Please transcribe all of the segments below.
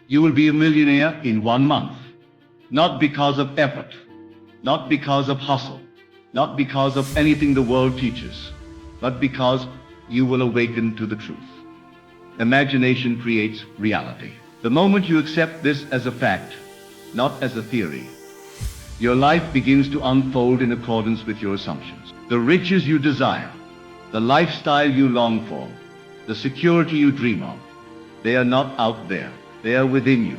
You will be a millionaire in 1 month. Not because of effort, not because of hustle, not because of anything the world teaches, but because you will awaken to the truth. Imagination creates reality. The moment you accept this as a fact, not as a theory, your life begins to unfold in accordance with your assumptions. The riches you desire, the lifestyle you long for, the security you dream of, they are not out there. They are within you,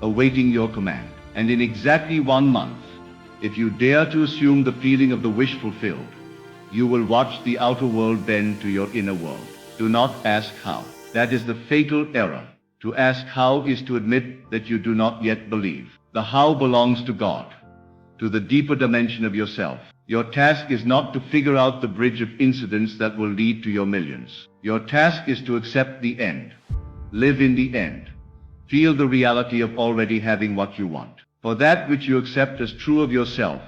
awaiting your command. And in exactly 1 month, if you dare to assume the feeling of the wish fulfilled, you will watch the outer world bend to your inner world. Do not ask how. That is the fatal error. To ask how is to admit that you do not yet believe. The how belongs to God, to the deeper dimension of yourself. Your task is not to figure out the bridge of incidents that will lead to your millions. Your task is to accept the end. Live in the end. Feel the reality of already having what you want. For that which you accept as true of yourself,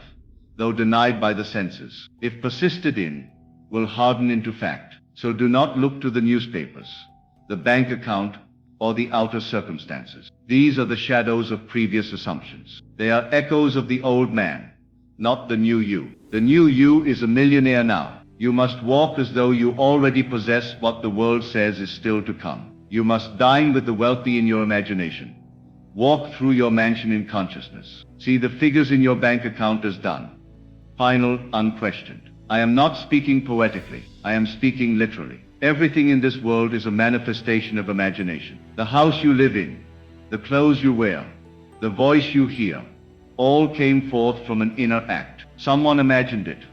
though denied by the senses, if persisted in, will harden into fact. So do not look to the newspapers, the bank account, or the outer circumstances. These are the shadows of previous assumptions. They are echoes of the old man, not the new you. The new you is a millionaire now. You must walk as though you already possess what the world says is still to come. You must dine with the wealthy in your imagination. Walk through your mansion in consciousness. See the figures in your bank account as done. Final, unquestioned. I am not speaking poetically. I am speaking literally. Everything in this world is a manifestation of imagination. The house you live in, the clothes you wear, the voice you hear, all came forth from an inner act. Someone imagined it,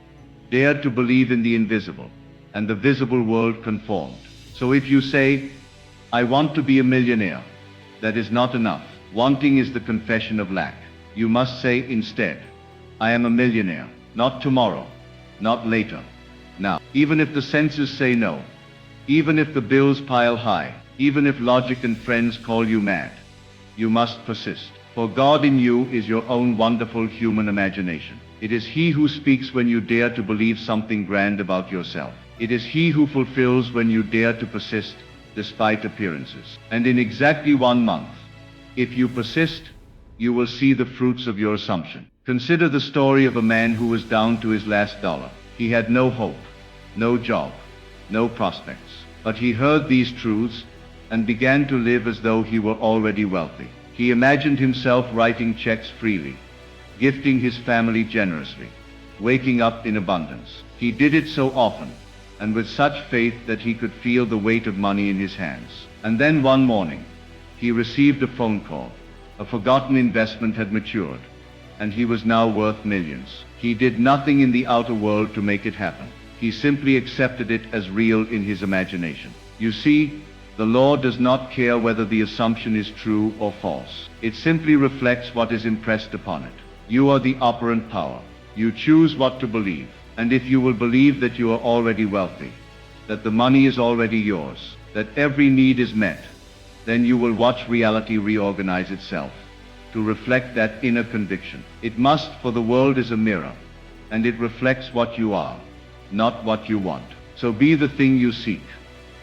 dared to believe in the invisible, and the visible world conformed. So if you say, I want to be a millionaire, that is not enough. Wanting is the confession of lack. You must say instead, I am a millionaire, not tomorrow, not later, now. Even if the senses say no, even if the bills pile high, even if logic and friends call you mad, you must persist. For God in you is your own wonderful human imagination. It is He who speaks when you dare to believe something grand about yourself. It is He who fulfills when you dare to persist despite appearances. And in exactly 1 month, if you persist, you will see the fruits of your assumption. Consider the story of a man who was down to his last dollar. He had no hope, no job, no prospects. But he heard these truths and began to live as though he were already wealthy. He imagined himself writing checks freely, gifting his family generously, waking up in abundance. He did it so often, and with such faith that he could feel the weight of money in his hands. And then one morning, he received a phone call. A forgotten investment had matured, and he was now worth millions. He did nothing in the outer world to make it happen. He simply accepted it as real in his imagination. You see, the law does not care whether the assumption is true or false. It simply reflects what is impressed upon it. You are the operant power. You choose what to believe. And if you will believe that you are already wealthy, that the money is already yours, that every need is met, then you will watch reality reorganize itself to reflect that inner conviction. It must, for the world is a mirror, and it reflects what you are, not what you want. So be the thing you seek,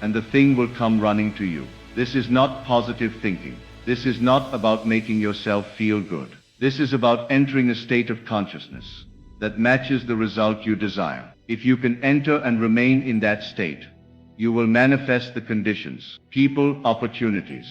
and the thing will come running to you. This is not positive thinking. This is not about making yourself feel good. This is about entering a state of consciousness that matches the result you desire. If you can enter and remain in that state, you will manifest the conditions, people, opportunities,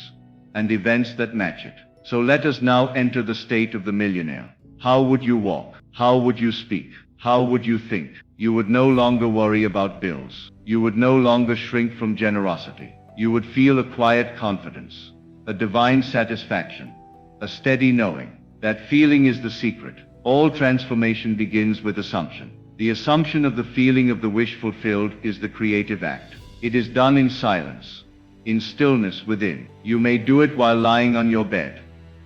and events that match it. So let us now enter the state of the millionaire. How would you walk? How would you speak? How would you think? You would no longer worry about bills. You would no longer shrink from generosity. You would feel a quiet confidence, a divine satisfaction, a steady knowing. That feeling is the secret. All transformation begins with assumption. The assumption of the feeling of the wish fulfilled is the creative act. It is done in silence, in stillness within. You may do it while lying on your bed,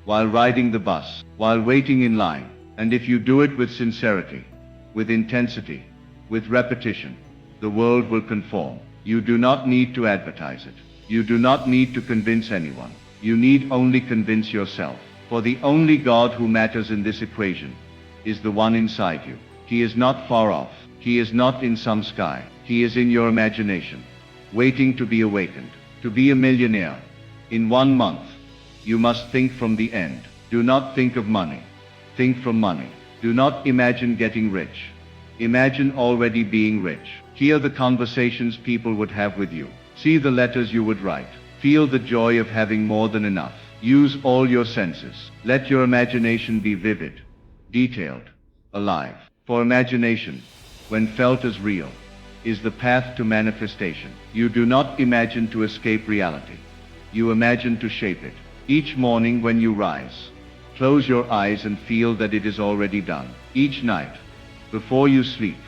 while riding the bus, while waiting in line. And if you do it with sincerity, with intensity, with repetition, the world will conform. You do not need to advertise it. You do not need to convince anyone. You need only convince yourself. For the only God who matters in this equation is the one inside you. He is not far off. He is not in some sky. He is in your imagination, waiting to be awakened. To be a millionaire in 1 month, You must think from the end. Do not think of money. Think from money. Do not imagine getting rich. Imagine already being rich. Hear the conversations people would have with you. See the letters you would write. Feel the joy of having more than enough. Use all your senses. Let your imagination be vivid, detailed, alive. For imagination, when felt as real, is the path to manifestation. You do not imagine to escape reality. You imagine to shape it. Each morning when you rise, close your eyes and feel that it is already done. Each night, before you sleep,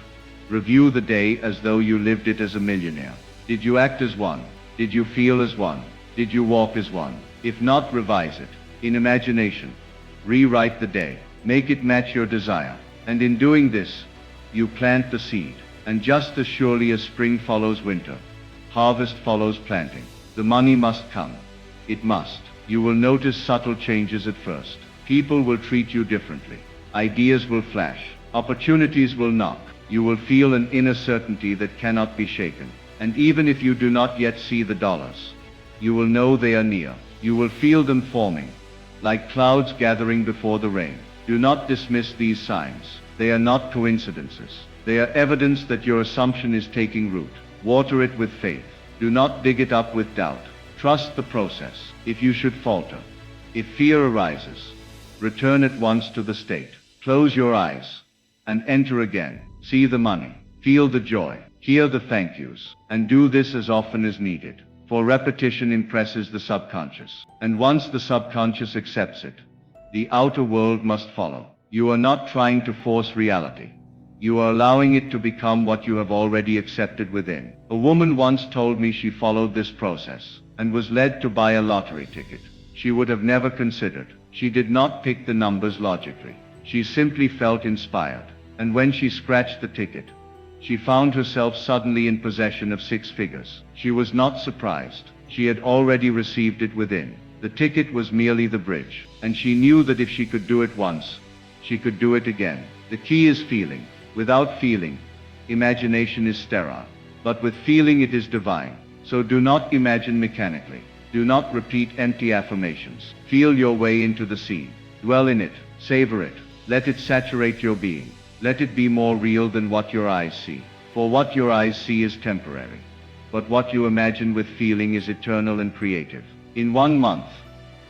review the day as though you lived it as a millionaire. Did you act as one? Did you feel as one? Did you walk as one? If not, revise it. In imagination, rewrite the day. Make it match your desire. And in doing this, you plant the seed. And just as surely as spring follows winter, harvest follows planting. The money must come. It must. You will notice subtle changes at first. People will treat you differently. Ideas will flash. Opportunities will knock. You will feel an inner certainty that cannot be shaken. And even if you do not yet see the dollars, you will know they are near. You will feel them forming, like clouds gathering before the rain. Do not dismiss these signs. They are not coincidences. They are evidence that your assumption is taking root. Water it with faith. Do not dig it up with doubt. Trust the process. If you should falter, if fear arises, return at once to the state. Close your eyes and enter again. See the money. Feel the joy. Hear the thank yous. And do this as often as needed. For repetition impresses the subconscious. And once the subconscious accepts it, the outer world must follow. You are not trying to force reality. You are allowing it to become what you have already accepted within. A woman once told me she followed this process and was led to buy a lottery ticket she would have never considered. She did not pick the numbers logically. She simply felt inspired. And when she scratched the ticket, she found herself suddenly in possession of 6 figures. She was not surprised. She had already received it within. The ticket was merely the bridge, and she knew that if she could do it once, she could do it again. The key is feeling. Without feeling, imagination is sterile. But with feeling it is divine. So do not imagine mechanically. Do not repeat empty affirmations. Feel your way into the scene. Dwell in it. Savor it. Let it saturate your being. Let it be more real than what your eyes see. For what your eyes see is temporary. But what you imagine with feeling is eternal and creative. In 1 month,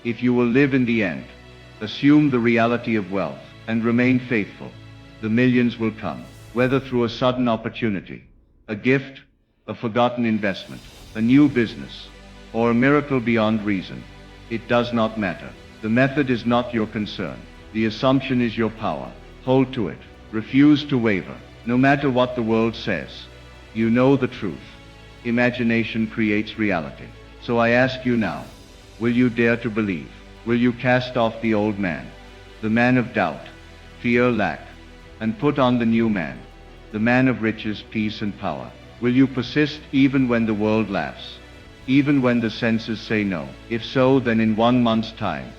if you will live in the end, assume the reality of wealth, and remain faithful, the millions will come, whether through a sudden opportunity, a gift, a forgotten investment, a new business, or a miracle beyond reason. It does not matter. The method is not your concern. The assumption is your power. Hold to it. Refuse to waver. No matter what the world says, you know the truth. Imagination creates reality. So I ask you now, will you dare to believe? Will you cast off the old man, the man of doubt, fear, lack, and put on the new man, the man of riches, peace, and power? Will you persist even when the world laughs, even when the senses say no? If so, then in 1 month's time,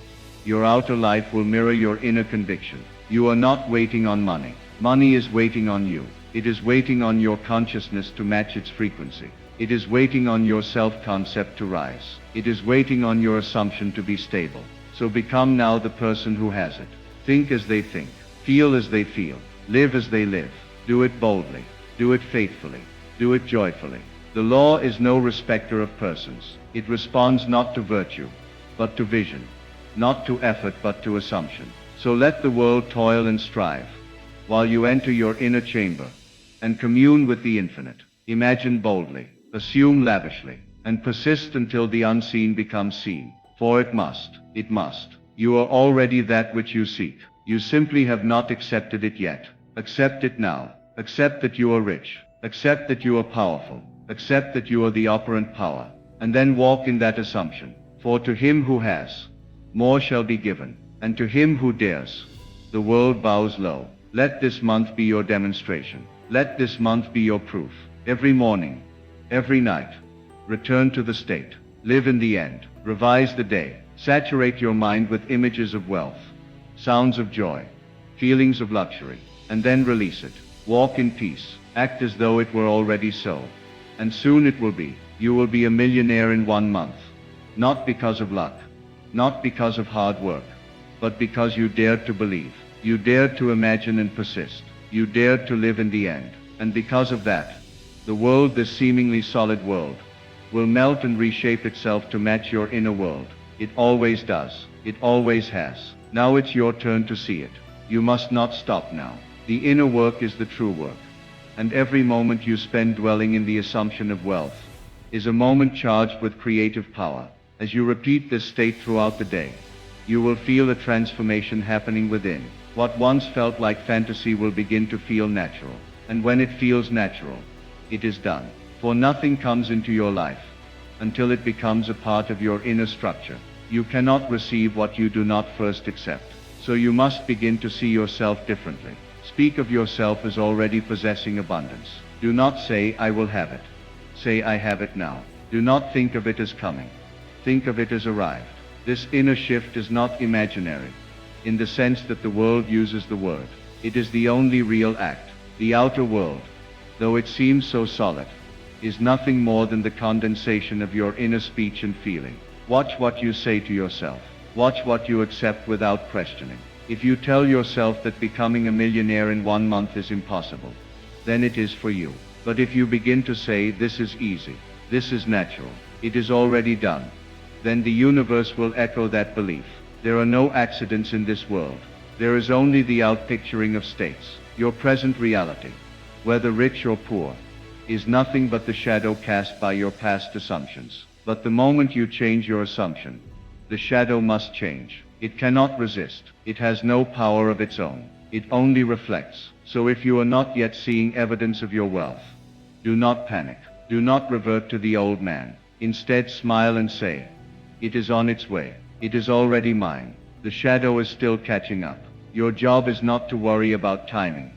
your outer life will mirror your inner conviction. You are not waiting on money. Money is waiting on you. It is waiting on your consciousness to match its frequency. It is waiting on your self-concept to rise. It is waiting on your assumption to be stable. So become now the person who has it. Think as they think. Feel as they feel. Live as they live. Do it boldly. Do it faithfully. Do it joyfully. The law is no respecter of persons. It responds not to virtue, but to vision. Not to effort, but to assumption. So let the world toil and strive, while you enter your inner chamber and commune with the infinite. Imagine boldly, assume lavishly, and persist until the unseen becomes seen. For it must. You are already that which you seek. You simply have not accepted it yet. Accept it now. Accept that you are rich. Accept that you are powerful. Accept that you are the operant power. And then walk in that assumption. For to him who has, more shall be given. And to him who dares, the world bows low. Let this month be your demonstration. Let this month be your proof. Every morning, every night, return to the state. Live in the end. Revise the day. Saturate your mind with images of wealth, sounds of joy, feelings of luxury, and then release it. Walk in peace. Act as though it were already so. And soon it will be. You will be a millionaire in 1 month. Not because of luck, not because of hard work, but because you dared to believe. You dared to imagine and persist. You dared to live in the end. And because of that, the world, this seemingly solid world, will melt and reshape itself to match your inner world. It always does. It always has. Now it's your turn to see it. You must not stop now. The inner work is the true work. And every moment you spend dwelling in the assumption of wealth is a moment charged with creative power. As you repeat this state throughout the day, you will feel a transformation happening within. What once felt like fantasy will begin to feel natural. And when it feels natural, it is done. For nothing comes into your life until it becomes a part of your inner structure. You cannot receive what you do not first accept. So you must begin to see yourself differently. Speak of yourself as already possessing abundance. Do not say, I will have it. Say, I have it now. Do not think of it as coming. Think of it as arrived. This inner shift is not imaginary, in the sense that the world uses the word. It is the only real act. The outer world, though it seems so solid, is nothing more than the condensation of your inner speech and feeling. Watch what you say to yourself. Watch what you accept without questioning. If you tell yourself that becoming a millionaire in 1 month is impossible, then it is for you. But if you begin to say, this is easy, this is natural, it is already done, then the universe will echo that belief. There are no accidents in this world. There is only the outpicturing of states. Your present reality, whether rich or poor, is nothing but the shadow cast by your past assumptions. But the moment you change your assumption, the shadow must change. It cannot resist. It has no power of its own. It only reflects. So if you are not yet seeing evidence of your wealth, do not panic. Do not revert to the old man. Instead, smile and say, it is on its way. It is already mine. The shadow is still catching up. Your job is not to worry about timing,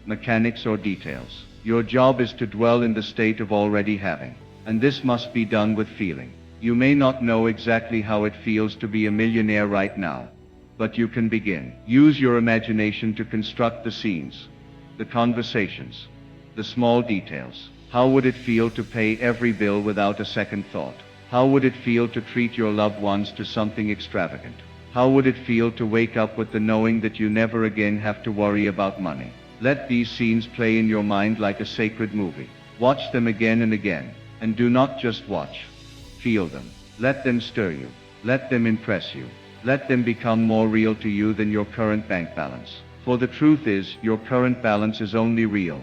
mechanics or details. Your job is to dwell in the state of already having. And this must be done with feeling. You may not know exactly how it feels to be a millionaire right now, but you can begin. Use your imagination to construct the scenes, the conversations, the small details. How would it feel to pay every bill without a second thought? How would it feel to treat your loved ones to something extravagant? How would it feel to wake up with the knowing that you never again have to worry about money? Let these scenes play in your mind like a sacred movie. Watch them again and again, and do not just watch. Feel them. Let them stir you. Let them impress you. Let them become more real to you than your current bank balance. For the truth is, your current balance is only real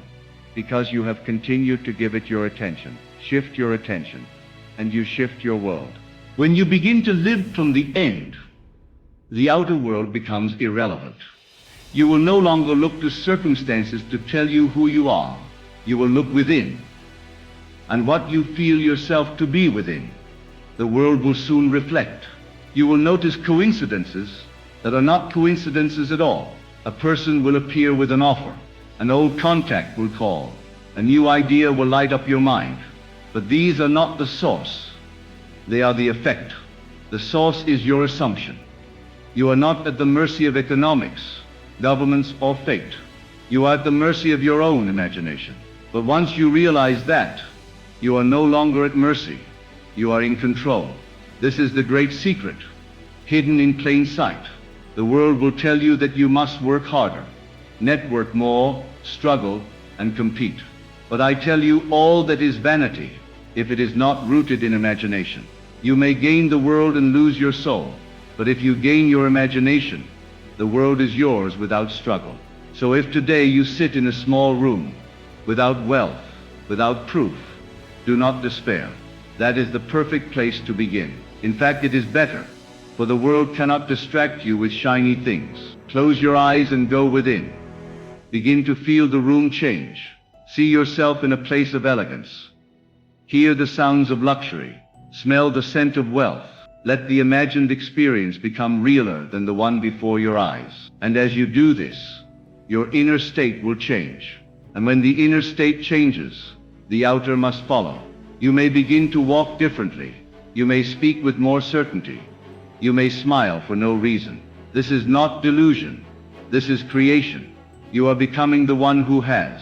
because you have continued to give it your attention. Shift your attention, and you shift your world. When you begin to live from the end, the outer world becomes irrelevant. You will no longer look to circumstances to tell you who you are. You will look within, and what you feel yourself to be within, the world will soon reflect. You will notice coincidences that are not coincidences at all. A person will appear with an offer. An old contact will call. A new idea will light up your mind. But these are not the source. They are the effect. The source is your assumption. You are not at the mercy of economics, governments, or fate. You are at the mercy of your own imagination. But once you realize that, you are no longer at mercy. You are in control. This is the great secret, hidden in plain sight. The world will tell you that you must work harder, network more, struggle, and compete. But I tell you, all that is vanity if it is not rooted in imagination. You may gain the world and lose your soul, but if you gain your imagination, the world is yours without struggle. So if today you sit in a small room, without wealth, without proof, do not despair. That is the perfect place to begin. In fact, it is better, for the world cannot distract you with shiny things. Close your eyes and go within. Begin to feel the room change. See yourself in a place of elegance. Hear the sounds of luxury. Smell the scent of wealth. Let the imagined experience become realer than the one before your eyes. And as you do this, your inner state will change. And when the inner state changes, the outer must follow. You may begin to walk differently. You may speak with more certainty. You may smile for no reason. This is not delusion. This is creation. You are becoming the one who has.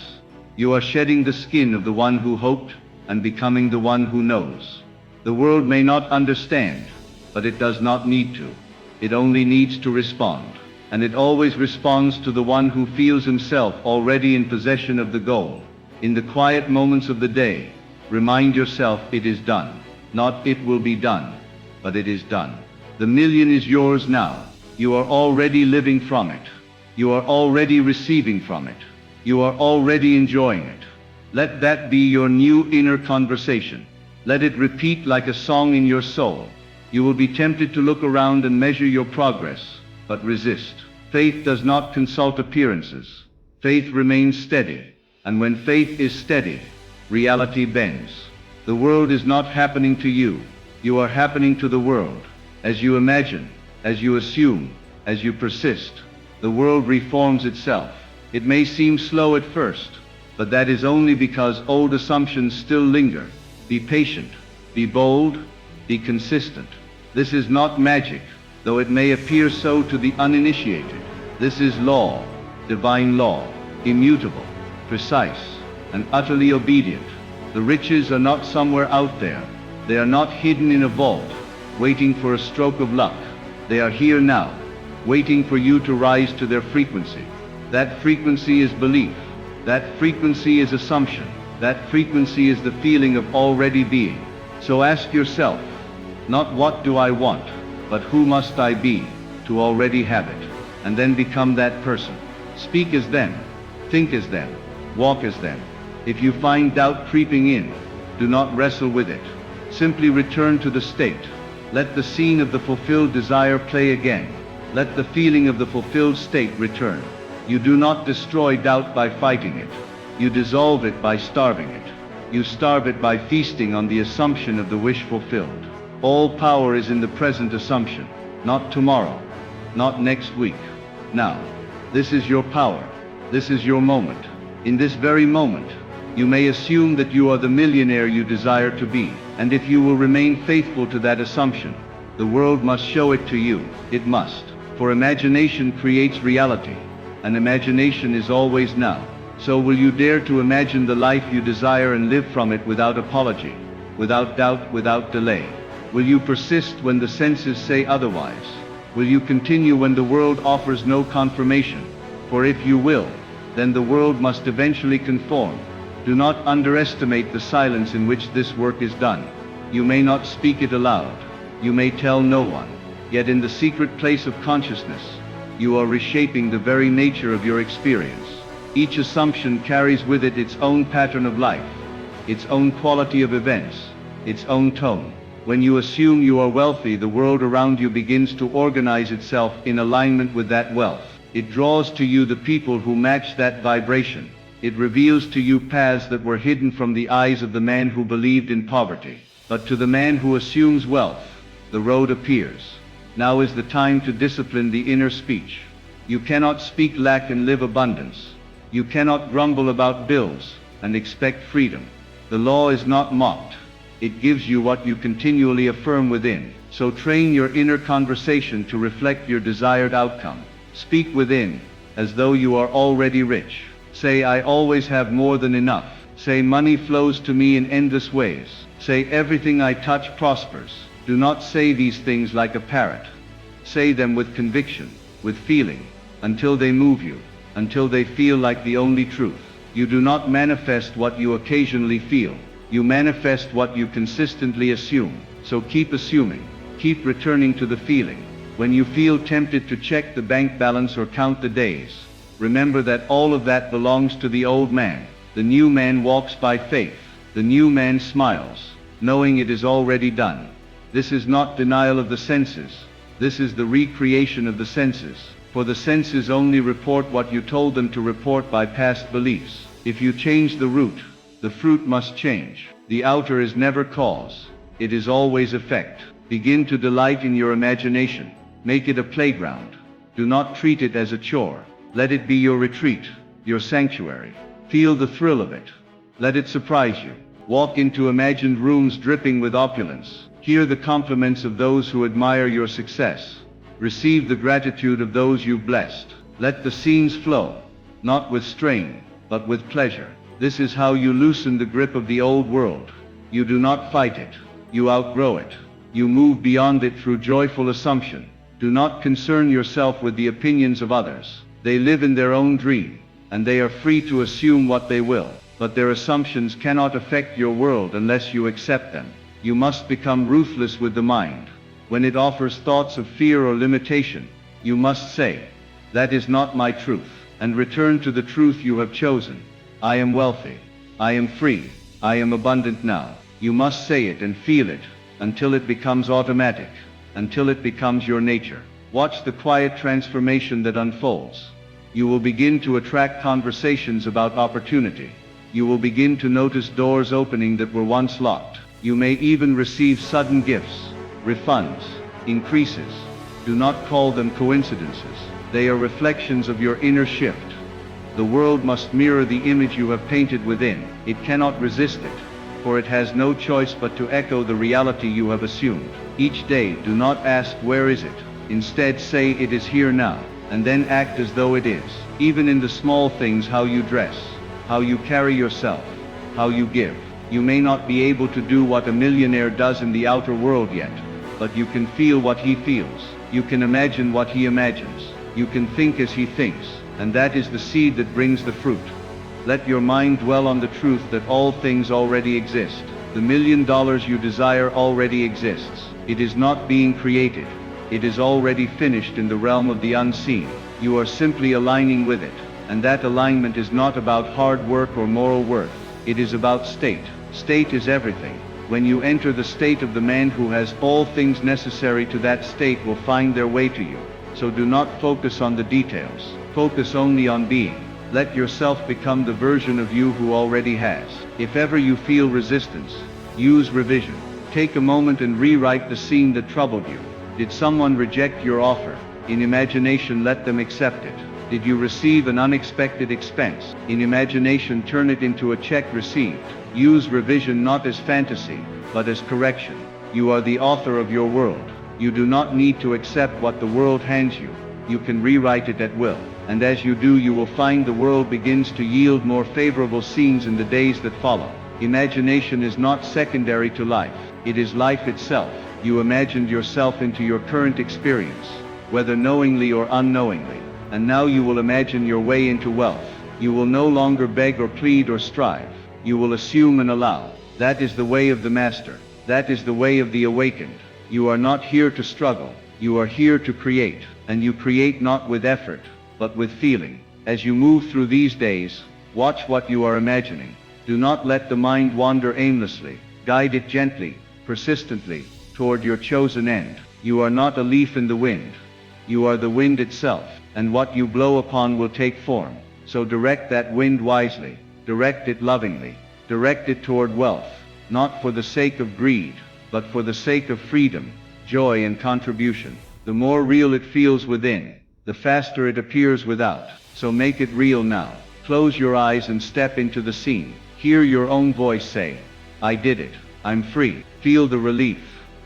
You are shedding the skin of the one who hoped and becoming the one who knows. The world may not understand, but it does not need to. It only needs to respond. And it always responds to the one who feels himself already in possession of the goal. In the quiet moments of the day, remind yourself it is done. Not it will be done, but it is done. The million is yours now. You are already living from it. You are already receiving from it. You are already enjoying it. Let that be your new inner conversation. Let it repeat like a song in your soul. You will be tempted to look around and measure your progress, but resist. Faith does not consult appearances. Faith remains steady. And when faith is steady, reality bends. The world is not happening to you. You are happening to the world. As you imagine, as you assume, as you persist, the world reforms itself. It may seem slow at first, but that is only because old assumptions still linger. Be patient, be bold, be consistent. This is not magic, though it may appear so to the uninitiated. This is law, divine law, immutable, precise, and utterly obedient. The riches are not somewhere out there. They are not hidden in a vault, waiting for a stroke of luck. They are here now, waiting for you to rise to their frequency. That frequency is belief. That frequency is assumption. That frequency is the feeling of already being. So ask yourself, not what do I want, but who must I be to already have it, and then become that person. Speak as them, think as them, walk as them. If you find doubt creeping in, do not wrestle with it. Simply return to the state. Let the scene of the fulfilled desire play again. Let the feeling of the fulfilled state return. You do not destroy doubt by fighting it. You dissolve it by starving it. You starve it by feasting on the assumption of the wish fulfilled. All power is in the present assumption, not tomorrow, not next week. Now, this is your power. This is your moment. In this very moment, you may assume that you are the millionaire you desire to be. And if you will remain faithful to that assumption, the world must show it to you. It must. For imagination creates reality, and imagination is always now. So will you dare to imagine the life you desire and live from it without apology, without doubt, without delay? Will you persist when the senses say otherwise? Will you continue when the world offers no confirmation? For if you will, then the world must eventually conform. Do not underestimate the silence in which this work is done. You may not speak it aloud. You may tell no one. Yet in the secret place of consciousness, you are reshaping the very nature of your experience. Each assumption carries with it its own pattern of life, its own quality of events, its own tone. When you assume you are wealthy, the world around you begins to organize itself in alignment with that wealth. It draws to you the people who match that vibration. It reveals to you paths that were hidden from the eyes of the man who believed in poverty. But to the man who assumes wealth, the road appears. Now is the time to discipline the inner speech. You cannot speak lack and live abundance. You cannot grumble about bills and expect freedom. The law is not mocked. It gives you what you continually affirm within. So train your inner conversation to reflect your desired outcome. Speak within, as though you are already rich. Say, I always have more than enough. Say, money flows to me in endless ways. Say, everything I touch prospers. Do not say these things like a parrot. Say them with conviction, with feeling, until they move you, until they feel like the only truth. You do not manifest what you occasionally feel. You manifest what you consistently assume. So keep assuming. Keep returning to the feeling. When you feel tempted to check the bank balance or count the days, remember that all of that belongs to the old man. The new man walks by faith. The new man smiles, knowing it is already done. This is not denial of the senses. This is the recreation of the senses. For the senses only report what you told them to report by past beliefs. If you change the root, the fruit must change. The outer is never cause. It is always effect. Begin to delight in your imagination. Make it a playground. Do not treat it as a chore. Let it be your retreat, your sanctuary. Feel the thrill of it. Let it surprise you. Walk into imagined rooms dripping with opulence. Hear the compliments of those who admire your success. Receive the gratitude of those you've blessed. Let the scenes flow, not with strain, but with pleasure. This is how you loosen the grip of the old world. You do not fight it. You outgrow it. You move beyond it through joyful assumption. Do not concern yourself with the opinions of others. They live in their own dream, and they are free to assume what they will, but their assumptions cannot affect your world unless you accept them. You must become ruthless with the mind. When it offers thoughts of fear or limitation, you must say, "That is not my truth," and return to the truth you have chosen. I am wealthy. I am free. I am abundant now. You must say it and feel it, until it becomes automatic, until it becomes your nature. Watch the quiet transformation that unfolds. You will begin to attract conversations about opportunity. You will begin to notice doors opening that were once locked. You may even receive sudden gifts, refunds, increases. Do not call them coincidences. They are reflections of your inner shift. The world must mirror the image you have painted within. It cannot resist it, for it has no choice but to echo the reality you have assumed. Each day, do not ask, "Where is it?" Instead say, "It is here now," and then act as though it is. Even in the small things, how you dress, how you carry yourself, how you give. You may not be able to do what a millionaire does in the outer world yet, but you can feel what he feels. You can imagine what he imagines. You can think as he thinks, and that is the seed that brings the fruit. Let your mind dwell on the truth that all things already exist. The $1 million you desire already exists. It is not being created. It is already finished in the realm of the unseen. You are simply aligning with it, and that alignment is not about hard work or moral worth. It is about state. State is everything. When you enter the state of the man who has all things necessary to that state will find their way to you. So do not focus on the details. Focus only on being. Let yourself become the version of you who already has. If ever you feel resistance, use revision. Take a moment and rewrite the scene that troubled you. Did someone reject your offer? In imagination, let them accept it. Did you receive an unexpected expense? In imagination, turn it into a check received. Use revision not as fantasy, but as correction. You are the author of your world. You do not need to accept what the world hands you. You can rewrite it at will. And as you do, you will find the world begins to yield more favorable scenes in the days that follow. Imagination is not secondary to life. It is life itself. You imagined yourself into your current experience, whether knowingly or unknowingly. And now you will imagine your way into wealth. You will no longer beg or plead or strive. You will assume and allow. That is the way of the master. That is the way of the awakened. You are not here to struggle. You are here to create. And you create not with effort, but with feeling. As you move through these days, watch what you are imagining. Do not let the mind wander aimlessly. Guide it gently, persistently, toward your chosen end. You are not a leaf in the wind. You are the wind itself, and what you blow upon will take form. So direct that wind wisely. Direct it lovingly. Direct it toward wealth, not for the sake of greed, but for the sake of freedom, joy, and contribution. The more real it feels within, the faster it appears without. So make it real now. Close your eyes and step into the scene. Hear your own voice say, "I did it. I'm free." Feel the relief,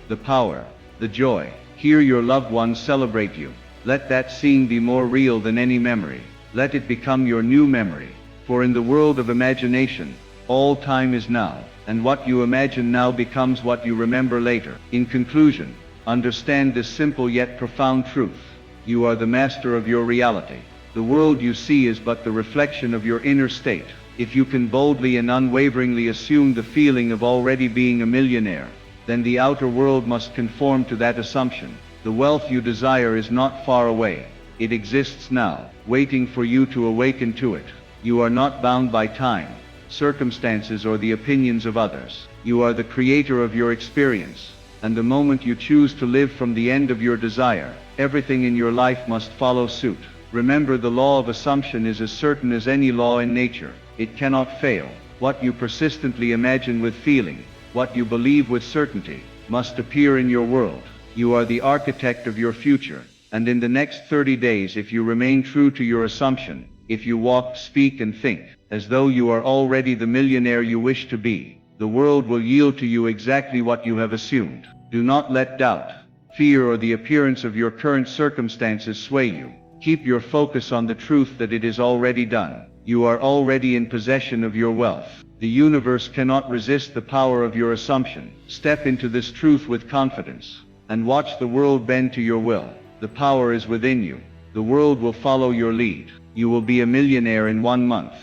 the power, the joy. Hear your loved ones celebrate you. Let that scene be more real than any memory. Let it become your new memory. For in the world of imagination, all time is now, and what you imagine now becomes what you remember later. In conclusion, understand this simple yet profound truth. You are the master of your reality. The world you see is but the reflection of your inner state. If you can boldly and unwaveringly assume the feeling of already being a millionaire, then the outer world must conform to that assumption. The wealth you desire is not far away. It exists now, waiting for you to awaken to it. You are not bound by time, circumstances, or the opinions of others. You are the creator of your experience, and the moment you choose to live from the end of your desire, everything in your life must follow suit. Remember, the law of assumption is as certain as any law in nature. It cannot fail. What you persistently imagine with feeling, what you believe with certainty, must appear in your world. You are the architect of your future, and in the next 30 days, if you remain true to your assumption, if you walk, speak, and think as though you are already the millionaire you wish to be, the world will yield to you exactly what you have assumed. Do not let doubt, fear, or the appearance of your current circumstances sway you. Keep your focus on the truth that it is already done. You are already in possession of your wealth. The universe cannot resist the power of your assumption. Step into this truth with confidence, and watch the world bend to your will. The power is within you. The world will follow your lead. You will be a millionaire in 1 month.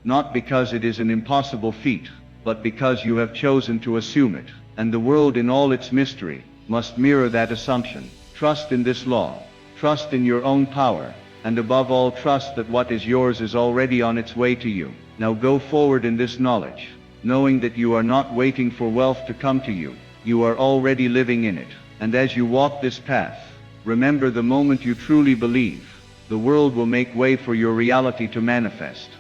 Not because it is an impossible feat, but because you have chosen to assume it. And the world in all its mystery must mirror that assumption. Trust in this law. Trust in your own power. And above all, trust that what is yours is already on its way to you. Now go forward in this knowledge, knowing that you are not waiting for wealth to come to you. You are already living in it. And as you walk this path, remember the moment you truly believe, the world will make way for your reality to manifest.